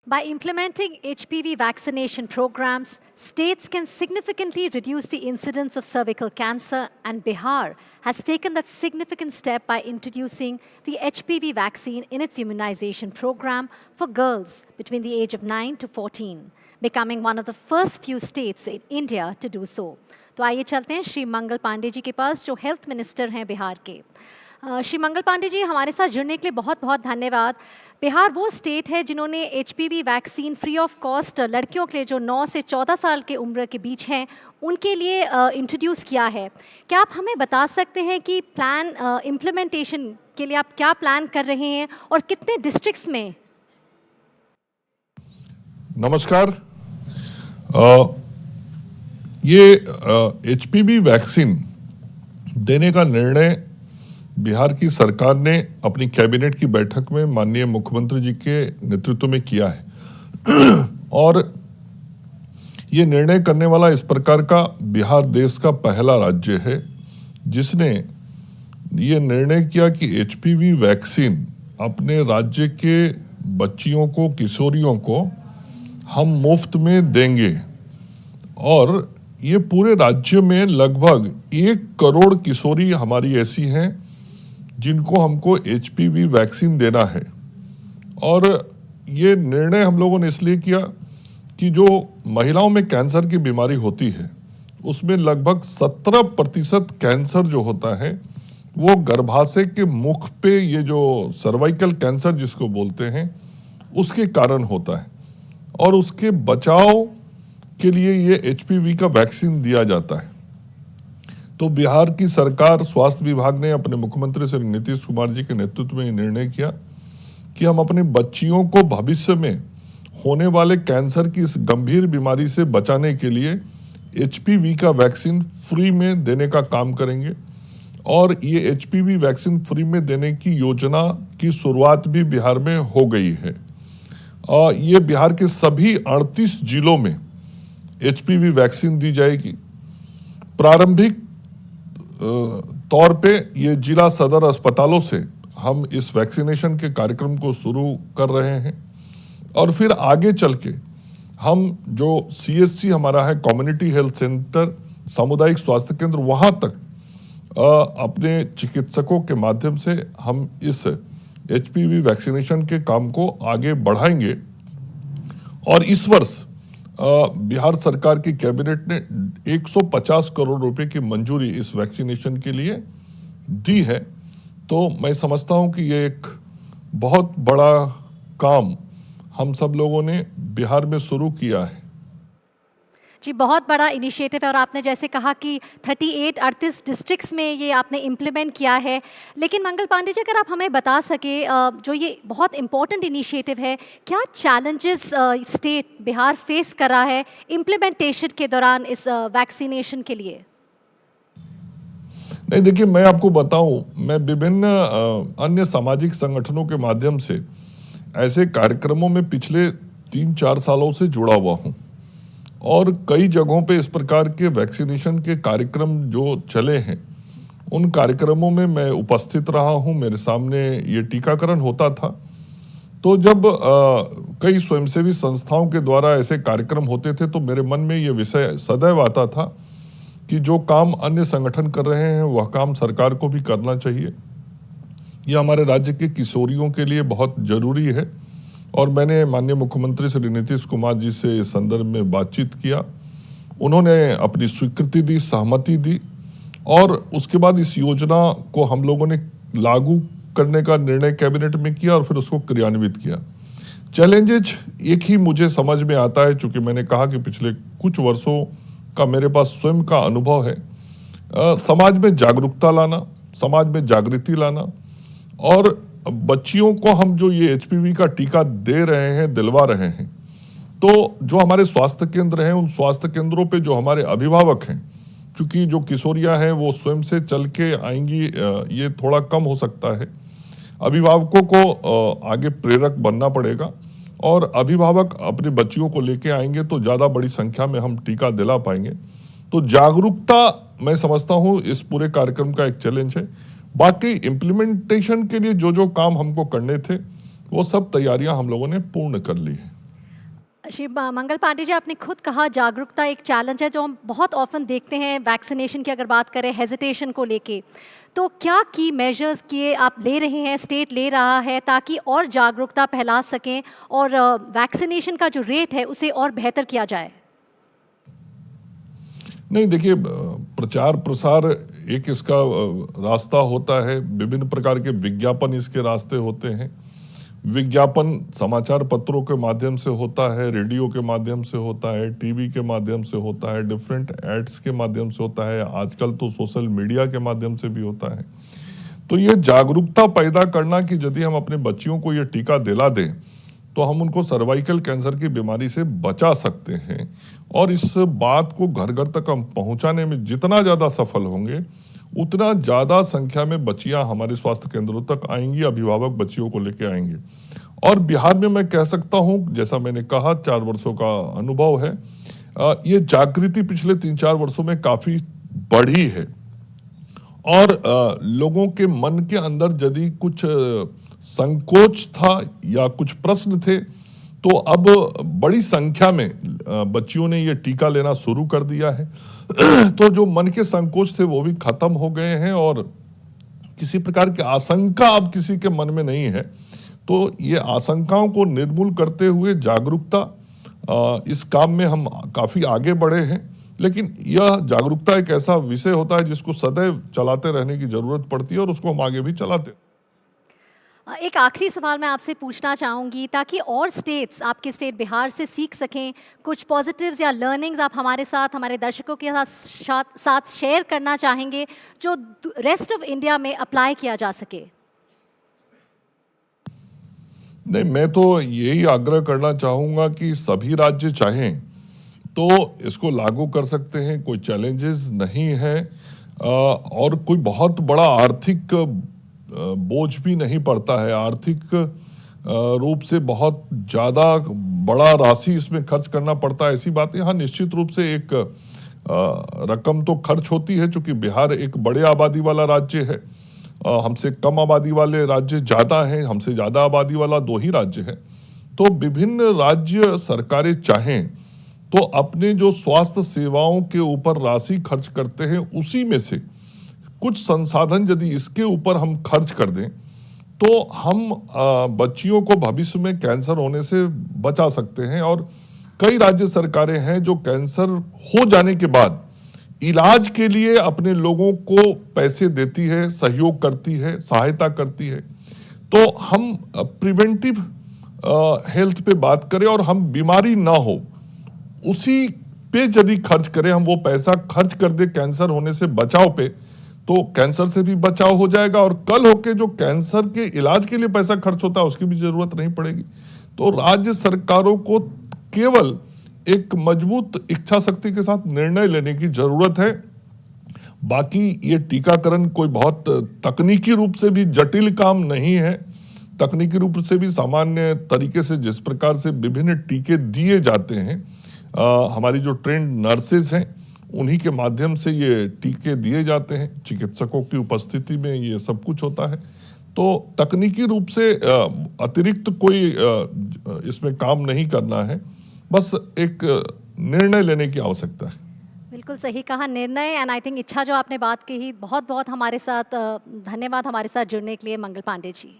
By implementing HPV vaccination programs, states can significantly reduce the incidence of cervical cancer, and Bihar has taken that significant step by introducing the HPV vaccine in its immunization program for girls between the age of 9 to 14, becoming one of the first few states in India to do so. तो आइए चलते हैं श्री मंगल पांडे जी के पास, जो health minister हैं बिहार के। श्री मंगल पांडे जी, हमारे साथ जुड़ने के लिए बहुत बहुत धन्यवाद। बिहार वो स्टेट है जिन्होंने HPV vaccine free of cost लड़कियों के लिए जो 9 से 14 साल के उम्र के बीच हैं उनके लिए इंट्रोड्यूस किया है। क्या आप हमें बता सकते हैं कि प्लान इम्प्लीमेंटेशन के लिए आप क्या प्लान कर रहे हैं और कितने डिस्ट्रिक्ट्स में? नमस्कार। ये एचपीवी वैक्सीन देने का निर्णय बिहार की सरकार ने अपनी कैबिनेट की बैठक में माननीय मुख्यमंत्री जी के नेतृत्व में किया है और ये निर्णय करने वाला इस प्रकार का बिहार देश का पहला राज्य है जिसने ये निर्णय किया कि एचपीवी वैक्सीन अपने राज्य के बच्चियों को, किशोरियों को हम मुफ्त में देंगे। और ये पूरे राज्य में लगभग 1 करोड़ किशोरी हमारी ऐसी हैं जिनको हमको एचपीवी वैक्सीन देना है। और ये निर्णय हम लोगों ने इसलिए किया कि जो महिलाओं में कैंसर की बीमारी होती है उसमें लगभग 17% कैंसर जो होता है वो गर्भाशय के मुख पे, ये जो सर्वाइकल कैंसर जिसको बोलते हैं, उसके कारण होता है। और उसके बचाव के लिए ये एचपीवी का वैक्सीन दिया जाता है। तो बिहार की सरकार, स्वास्थ्य विभाग ने अपने मुख्यमंत्री श्री नीतीश कुमार जी के नेतृत्व में निर्णय किया कि हम अपने बच्चियों को भविष्य में होने वाले कैंसर की इस गंभीर बीमारी से बचाने के लिए एचपीवी का वैक्सीन फ्री में देने का काम करेंगे। और ये एचपीवी वैक्सीन फ्री में देने की योजना की शुरुआत भी बिहार में हो गई है। ये बिहार के सभी 38 जिलों में एचपीवी वैक्सीन दी जाएगी। प्रारंभिक तौर पे ये जिला सदर अस्पतालों से हम इस वैक्सीनेशन के कार्यक्रम को शुरू कर रहे हैं और फिर आगे चल के हम जो सीएचसी हमारा है, कम्युनिटी हेल्थ सेंटर, सामुदायिक स्वास्थ्य केंद्र, वहाँ तक अपने चिकित्सकों के माध्यम से हम इस एचपीवी वैक्सीनेशन के काम को आगे बढ़ाएंगे। और इस वर्ष बिहार सरकार की कैबिनेट ने 150 करोड़ रुपए की मंजूरी इस वैक्सीनेशन के लिए दी है। तो मैं समझता हूं कि ये एक बहुत बड़ा काम हम सब लोगों ने बिहार में शुरू किया है। जी, बहुत बड़ा इनिशिएटिव है और आपने जैसे कहा कि 38 डिस्ट्रिक्ट्स में ये आपने इम्प्लीमेंट किया है। लेकिन मंगल पांडे जी, अगर आप हमें बता सके, जो ये बहुत इम्पोर्टेंट इनिशिएटिव है, क्या चैलेंजेस स्टेट बिहार फेस कर रहा है इम्प्लीमेंटेशन के दौरान इस वैक्सीनेशन के लिए? नहीं, देखिए, मैं आपको बताऊं, मैं विभिन्न अन्य सामाजिक संगठनों के माध्यम से ऐसे कार्यक्रमों में पिछले 3-4 सालों से जुड़ा हुआ हूं और कई जगहों पे इस प्रकार के वैक्सीनेशन के कार्यक्रम जो चले हैं उन कार्यक्रमों में मैं उपस्थित रहा हूं। मेरे सामने ये टीकाकरण होता था। तो जब कई स्वयंसेवी संस्थाओं के द्वारा ऐसे कार्यक्रम होते थे तो मेरे मन में ये विषय सदैव आता था कि जो काम अन्य संगठन कर रहे हैं वह काम सरकार को भी करना चाहिए। यह हमारे राज्य के किशोरियों के लिए बहुत जरूरी है। और मैंने माननीय मुख्यमंत्री श्री नीतीश कुमार जी से इस संदर्भ में बातचीत किया। उन्होंने अपनी स्वीकृति दी, सहमति दी और उसके बाद इस योजना को हम लोगों ने लागू करने का निर्णय कैबिनेट में किया और फिर उसको क्रियान्वित किया। चैलेंजेज एक ही मुझे समझ में आता है, चूंकि मैंने कहा कि पिछले कुछ वर्षों का मेरे पास स्वयं का अनुभव है। समाज में जागरूकता लाना, समाज में जागृति लाना और बच्चियों को हम जो ये एचपीवी का टीका दे रहे हैं, दिलवा रहे हैं, तो जो हमारे स्वास्थ्य केंद्र हैं, उन स्वास्थ्य केंद्रों पे जो हमारे अभिभावक हैं, क्योंकि जो किशोरियां हैं वो स्वयं से चल के आएंगी, ये थोड़ा कम हो सकता है। अभिभावकों को आगे प्रेरक बनना पड़ेगा और अभिभावक अपनी बच्चियों को लेके आएंगे तो ज़्यादा बड़ी संख्या में हम टीका दिला पाएंगे। तो जागरूकता मैं समझता हूँ इस पूरे कार्यक्रम का एक चैलेंज है। बाकी इम्प्लीमेंटेशन के लिए जो जो काम हमको करने थे वो सब तैयारियां हम लोगों ने पूर्ण कर ली है। श्री मंगल पांडे जी, आपने खुद कहा जागरूकता एक चैलेंज है जो हम बहुत ऑफन देखते हैं वैक्सीनेशन की अगर बात करें हेजिटेशन को लेके। तो क्या की मेजर्स किए आप ले रहे हैं, स्टेट ले रहा है ताकि और जागरूकता फैला सकें और वैक्सीनेशन का जो रेट है उसे और बेहतर किया जाए? नहीं, देखिए, प्रचार प्रसार एक इसका रास्ता होता है, विभिन्न प्रकार के विज्ञापन इसके रास्ते होते हैं। विज्ञापन समाचार पत्रों के माध्यम से होता है, रेडियो के माध्यम से होता है, टीवी के माध्यम से होता है, डिफरेंट एड्स के माध्यम से होता है, आजकल तो सोशल मीडिया के माध्यम से भी होता है। तो ये जागरूकता पैदा करना कि यदि हम अपने बच्चियों को ये टीका दिला दें तो हम उनको सर्वाइकल कैंसर की बीमारी से बचा सकते हैं, और इस बात को घर घर तक हम पहुंचाने में जितना ज़्यादा सफल होंगे उतना ज़्यादा संख्या में बच्चियां हमारे स्वास्थ्य केंद्रों तक आएंगी, अभिभावक बच्चियों को लेकर आएंगे। और बिहार में मैं कह सकता हूं, जैसा मैंने कहा 4 वर्षों का अनुभव है, ये जागृति पिछले 3-4 वर्षों में काफ़ी बढ़ी है। और लोगों के मन के अंदर यदि कुछ संकोच था या कुछ प्रश्न थे तो अब बड़ी संख्या में बच्चियों ने ये टीका लेना शुरू कर दिया है। तो जो मन के संकोच थे वो भी खत्म हो गए हैं और किसी प्रकार की आशंका अब किसी के मन में नहीं है। तो ये आशंकाओं को निर्मूल करते हुए जागरूकता, इस काम में हम काफ़ी आगे बढ़े हैं। लेकिन यह जागरूकता एक ऐसा विषय होता है जिसको सदैव चलाते रहने की ज़रूरत पड़ती है और उसको हम आगे भी चलाते हैं। एक आखिरी सवाल मैं आपसे पूछना चाहूँगी ताकि और स्टेट्स आपके स्टेट बिहार से सीख सकें, कुछ पॉजिटिव्स या लर्निंग्स आप हमारे साथ, हमारे दर्शकों के साथ शेयर करना चाहेंगे जो रेस्ट ऑफ इंडिया में अप्लाई किया जा सके? नहीं, मैं तो यही आग्रह करना चाहूँगा कि सभी राज्य चाहें तो इसको लागू कर सकते हैं, कोई चैलेंजेस नहीं है, और कोई बहुत बड़ा आर्थिक बोझ भी नहीं पड़ता है। आर्थिक रूप से बहुत ज़्यादा बड़ा राशि इसमें खर्च करना पड़ता है, ऐसी बात है। हाँ, निश्चित रूप से एक रकम तो खर्च होती है, चूँकि बिहार एक बड़े आबादी वाला राज्य है। हमसे कम आबादी वाले राज्य ज़्यादा हैं, हमसे ज़्यादा आबादी वाला 2 ही राज्य है। तो विभिन्न राज्य सरकारें चाहें तो अपने जो स्वास्थ्य सेवाओं के ऊपर राशि खर्च करते हैं उसी में से कुछ संसाधन यदि इसके ऊपर हम खर्च कर दें तो हम बच्चियों को भविष्य में कैंसर होने से बचा सकते हैं। और कई राज्य सरकारें हैं जो कैंसर हो जाने के बाद इलाज के लिए अपने लोगों को पैसे देती है, सहयोग करती है, सहायता करती है। तो हम प्रिवेंटिव हेल्थ पे बात करें और हम बीमारी ना हो उसी पे यदि खर्च करें, हम वो पैसा खर्च कर दे कैंसर होने से बचाव पे, तो कैंसर से भी बचाव हो जाएगा और कल होके जो कैंसर के इलाज के लिए पैसा खर्च होता है उसकी भी जरूरत नहीं पड़ेगी। तो राज्य सरकारों को केवल एक मजबूत इच्छा शक्ति के साथ निर्णय लेने की जरूरत है। बाकी ये टीकाकरण कोई बहुत तकनीकी रूप से भी जटिल काम नहीं है। तकनीकी रूप से भी सामान्य तरीके से जिस प्रकार से विभिन्न टीके दिए जाते हैं, हमारी जो ट्रेंड नर्सेज हैं उन्हीं के माध्यम से ये टीके दिए जाते हैं, चिकित्सकों की उपस्थिति में ये सब कुछ होता है। तो तकनीकी रूप से अतिरिक्त कोई इसमें काम नहीं करना है, बस एक निर्णय लेने की आवश्यकता है। बिल्कुल सही कहा, निर्णय एंड आई थिंक इच्छा जो आपने बात कही। बहुत बहुत हमारे साथ धन्यवाद हमारे साथ जुड़ने के लिए मंगल पांडे जी।